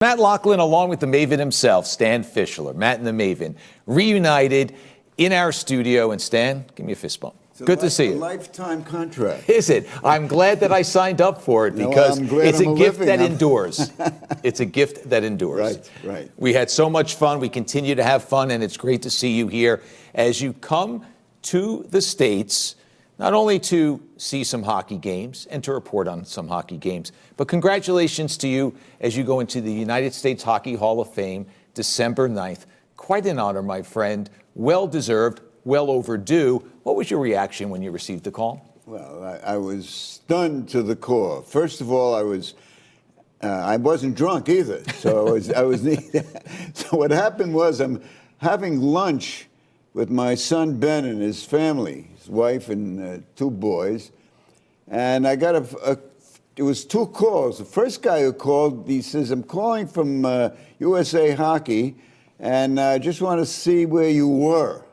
Matt Loughlin, along with the Maven himself, Stan Fischler, Matt and the Maven, reunited in our studio. And Stan, give me a fist bump. Good to see you. It's a lifetime contract. Is it? I'm glad that I signed up for it because it's a gift that endures. It's a gift that endures. Right. We had so much fun. We continue to have fun, and it's great to see you here as you come to the States, not only to see some hockey games and to report on some hockey games, but congratulations to you as you go into the United States Hockey Hall of Fame December 9th. Quite an honor, my friend. Well-deserved, well overdue. What was your reaction when you received the call? Well, I was stunned to the core. First of all, I wasn't drunk either. So so what happened was I'm having lunch with my son Ben and his family, his wife and two boys, and I got it was two calls. The first guy who called, he says, "I'm calling from USA Hockey, and I just want to see where you were."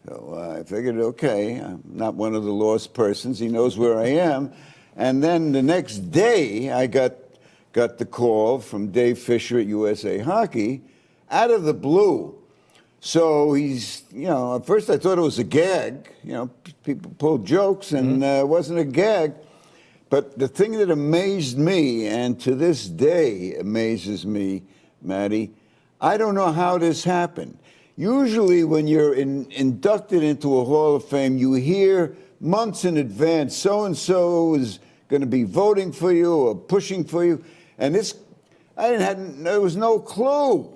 So I figured, okay, I'm not one of the lost persons. He knows where I am. And then the next day, I got the call from Dave Fisher at USA Hockey, out of the blue. So he's, at first I thought it was a gag. People pulled jokes, and it wasn't a gag. But the thing that amazed me, and to this day amazes me, Maddie, I don't know how this happened. Usually when you're inducted into a Hall of Fame, you hear months in advance, so-and-so is going to be voting for you or pushing for you. And there was no clue,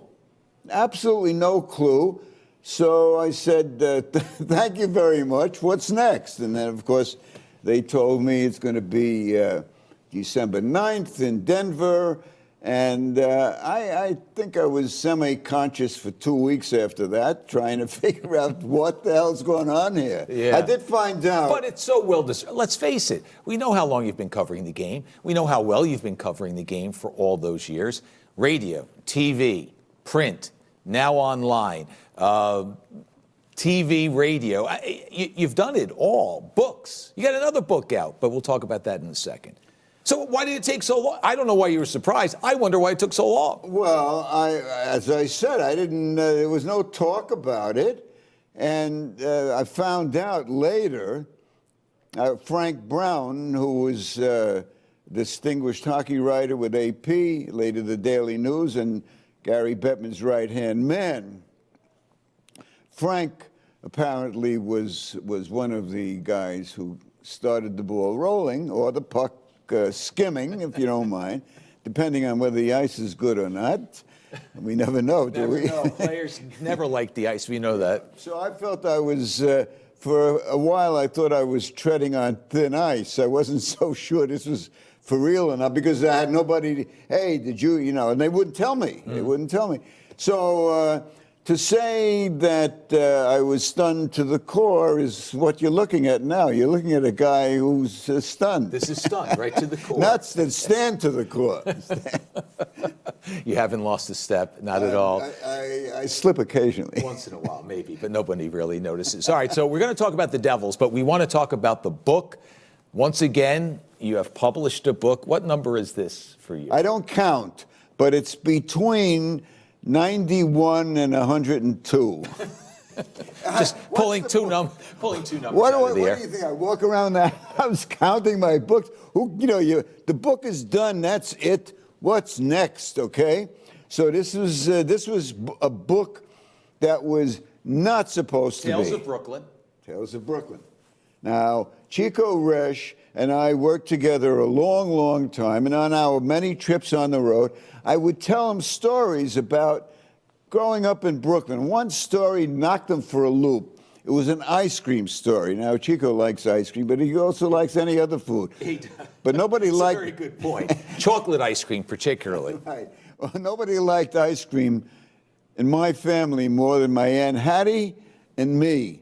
absolutely no clue. So I said, thank you very much. What's next? And then, of course, they told me it's going to be December 9th in Denver. And I think I was semi-conscious for 2 weeks after that, trying to figure out what the hell's going on here. Yeah. I did find out. But it's so well-deserved. Let's face it. We know how long you've been covering the game. We know how well you've been covering the game for all those years. Radio, TV, print, now online, TV, radio. You've done it all. Books. You got another book out, but we'll talk about that in a second. So why did it take so long? I don't know why you were surprised. I wonder why it took so long. Well, as I said, I didn't. There was no talk about it, and I found out later. Frank Brown, who was a distinguished hockey writer with AP, later the Daily News, and Gary Bettman's right-hand man. Frank apparently was one of the guys who started the ball rolling, or the puck skimming, if you don't mind, depending on whether the ice is good or not. We never know, do we? No, players never like the ice. We know that. So I felt I was, for a while, I thought I was treading on thin ice. I wasn't so sure this was for real enough because I had nobody, hey, did you, and they wouldn't tell me. They wouldn't tell me. So to say that I was stunned to the core is what you're looking at now. You're looking at a guy who's stunned. This is stunned, right to the core. Not stand to the core. You haven't lost a step, not at all. I slip occasionally. Once in a while, maybe, but nobody really notices. All right, so we're going to talk about the Devils, but we want to talk about the book. Once again, you have published a book. What number is this for you? I don't count, but it's between 91 and 102. Just pulling two numbers What out of the do air. you think? I walk around the house counting my books. The book is done. That's it. What's next? Okay. So this was a book that was not supposed to be. Tales of Brooklyn. Tales of Brooklyn. Now, Chico Resch and I worked together a long, long time, and on our many trips on the road, I would tell him stories about growing up in Brooklyn. One story knocked him for a loop. It was an ice cream story. Now, Chico likes ice cream, but he also likes any other food. He does. But nobody That's liked... a very good point. Chocolate ice cream, particularly. Right. Well, nobody liked ice cream in my family more than my Aunt Hattie and me.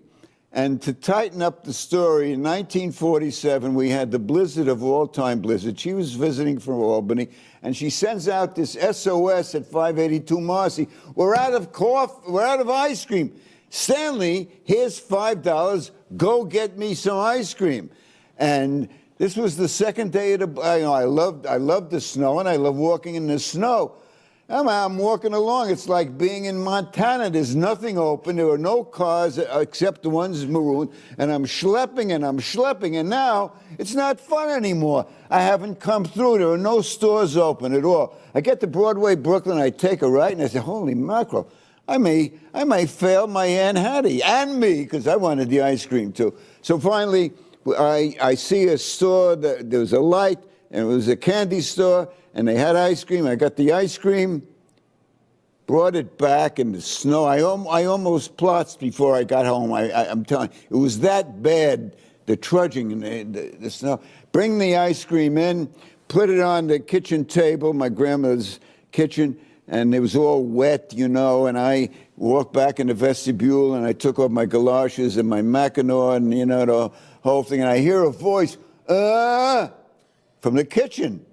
And to tighten up the story, in 1947, we had the blizzard of all-time blizzard. She was visiting from Albany, and she sends out this SOS at 582 Marcy. We're out of ice cream. Stanley, here's $5. Go get me some ice cream. And This was the second day of the. I loved the snow, and I love walking in the snow. I'm walking along. It's like being in Montana. There's nothing open. There are no cars except the ones maroon. And I'm schlepping, and now it's not fun anymore. I haven't come through. There are no stores open at all. I get to Broadway, Brooklyn. I take a right, and I say, "Holy mackerel! I may fail my Aunt Hattie and me because I wanted the ice cream too." So finally, I see a store. There was a light, and it was a candy store. And they had ice cream. I got the ice cream, brought it back in the snow. I almost plotzed before I got home. I'm telling you, it was that bad, the trudging in the snow. Bring the ice cream in, put it on the kitchen table, my grandmother's kitchen, and it was all wet, and I walked back in the vestibule, and I took off my galoshes and my Mackinac and, the whole thing, and I hear a voice, from the kitchen.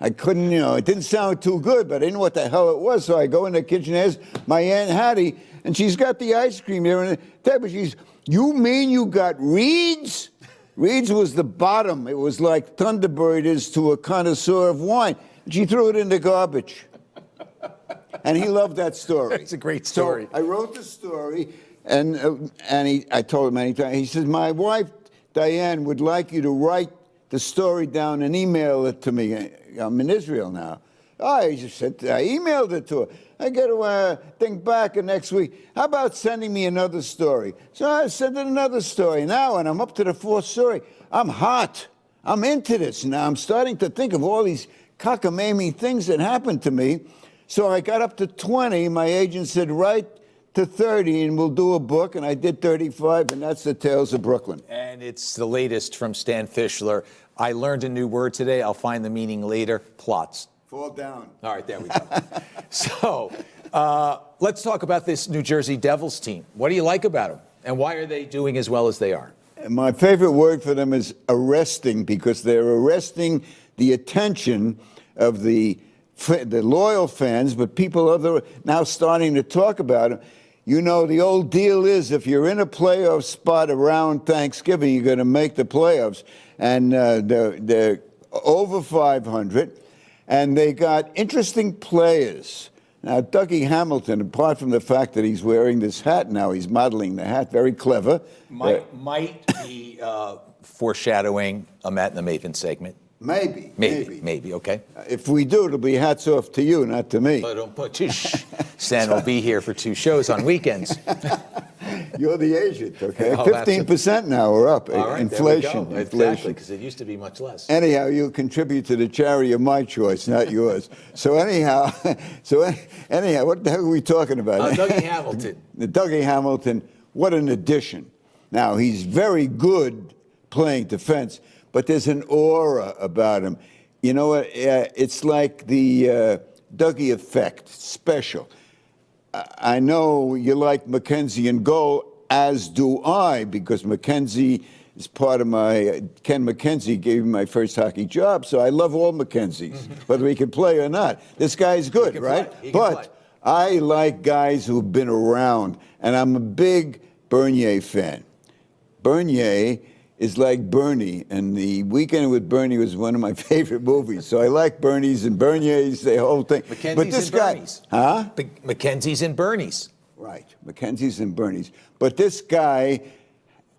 I couldn't, it didn't sound too good, but I didn't know what the hell it was. So I go in the kitchen, there's my Aunt Hattie, and she's got the ice cream there on the table. You mean you got Reed's? Reed's was the bottom. It was like Thunderbird is to a connoisseur of wine. She threw it in the garbage. And he loved that story. It's a great story. So I wrote the story, and I told him many times. He says, "My wife, Diane, would like you to write the story down and email it to me. I'm in Israel now." I just said, I emailed it to her. I get to think back next week. How about sending me another story? So I sent her another story. Now, and I'm up to the fourth story. I'm hot. I'm into this now. I'm starting to think of all these cockamamie things that happened to me. So I got up to 20. My agent said, write to 30 and we'll do a book, and I did 35, and that's the Tales of Brooklyn. And it's the latest from Stan Fischler. I learned a new word today. I'll find the meaning later. Plots. Fall down. All right, there we go. So let's talk about this New Jersey Devils team. What do you like about them, and why are they doing as well as they are? My favorite word for them is arresting, because they're arresting the attention of the loyal fans, but people are now starting to talk about them. The old deal is if you're in a playoff spot around Thanksgiving, you're going to make the playoffs. And they're over 500, and they got interesting players. Now, Dougie Hamilton, apart from the fact that he's wearing this hat now, he's modeling the hat, very clever. Might be foreshadowing a Matt and the Maven segment. Maybe. Okay. If we do, it'll be hats off to you, not to me. But Stan will be here for 2 shows on weekends. You're the agent, okay? Oh, 15% now we're up. All right, inflation. There we go. Exactly, because it used to be much less. Anyhow, you contribute to the charity of my choice, not yours. So anyhow, what the hell are we talking about? Dougie Hamilton. Dougie Hamilton, what an addition. Now, he's very good playing defense, but there's an aura about him. You know what? It's like the Dougie effect, special. I know you like Mackenzie in goal, as do I, because Mackenzie is part of Ken Mackenzie gave me my first hockey job, so I love all Mackenzies, whether he can play or not. This guy's good, right? But I like guys who've been around, and I'm a big Bernier fan. Bernier is like Bernie, and The Weekend with Bernie was one of my favorite movies. So I like Bernie's and Bernier's, the whole thing. Mackenzie's but this and guy, Bernie's. Huh? Mackenzie's and Bernie's. Right, Mackenzie's and Bernie's. But this guy,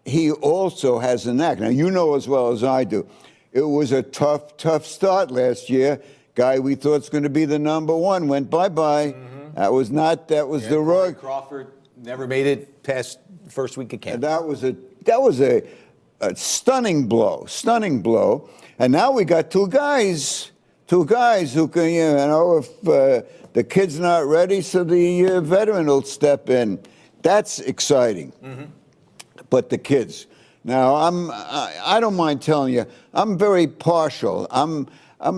he also has a knack. Now, you know as well as I do, it was a tough start last year. Guy we thought was going to be the number one went bye-bye. Mm-hmm. That was the rug. Crawford never made it past first week of camp. And that was a stunning blow. And now we got two guys who can, if the kid's not ready, so the veteran will step in. That's exciting. Mm-hmm. But the kids. Now, I don't mind telling you, I'm very partial. I'm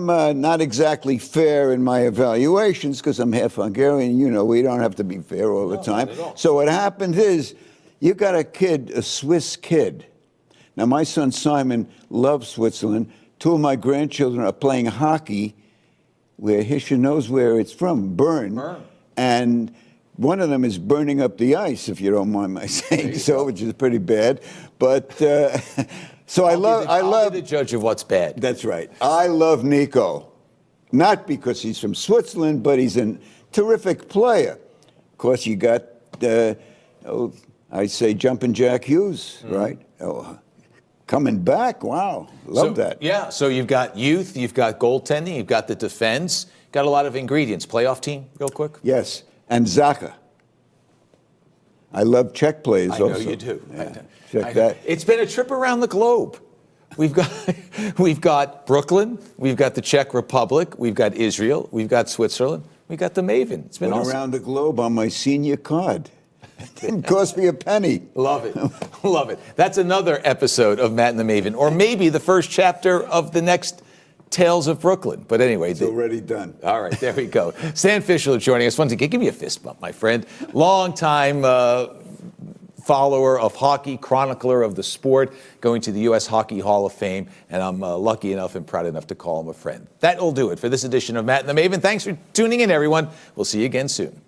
not exactly fair in my evaluations because I'm half Hungarian. We don't have to be fair all the time. Not at all. So what happens is you got a Swiss kid. Now, my son Simon loves Switzerland. 2 of my grandchildren are playing hockey where Hisha knows where it's from, Bern. And one of them is burning up the ice, if you don't mind my saying so, which is pretty bad. But So I love I'll be the judge of what's bad. That's right. I love Nico, not because he's from Switzerland, but he's a terrific player. Of course, you got, I say, Jumpin' Jack Hughes, right? Oh, coming back, wow, love that. Yeah, so you've got youth, you've got goaltending, you've got the defense, got a lot of ingredients. Playoff team, real quick? Yes, and Zaka. I love Czech players also. I know you do. Yeah. I Check know. that. It's been a trip around the globe. We've got Brooklyn, we've got the Czech Republic, we've got Israel, we've got Switzerland, we've got the Maven. It's been Went awesome. around the globe on my senior card. Didn't cost me a penny. Love it. Love it. That's another episode of Matt and the Maven, or maybe the first chapter of the next Tales of Brooklyn. But anyway. It's already done. All right, there we go. Stan Fischler joining us. Once again, give me a fist bump, my friend. Long-time follower of hockey, chronicler of the sport, going to the U.S. Hockey Hall of Fame, and I'm lucky enough and proud enough to call him a friend. That'll do it for this edition of Matt and the Maven. Thanks for tuning in, everyone. We'll see you again soon.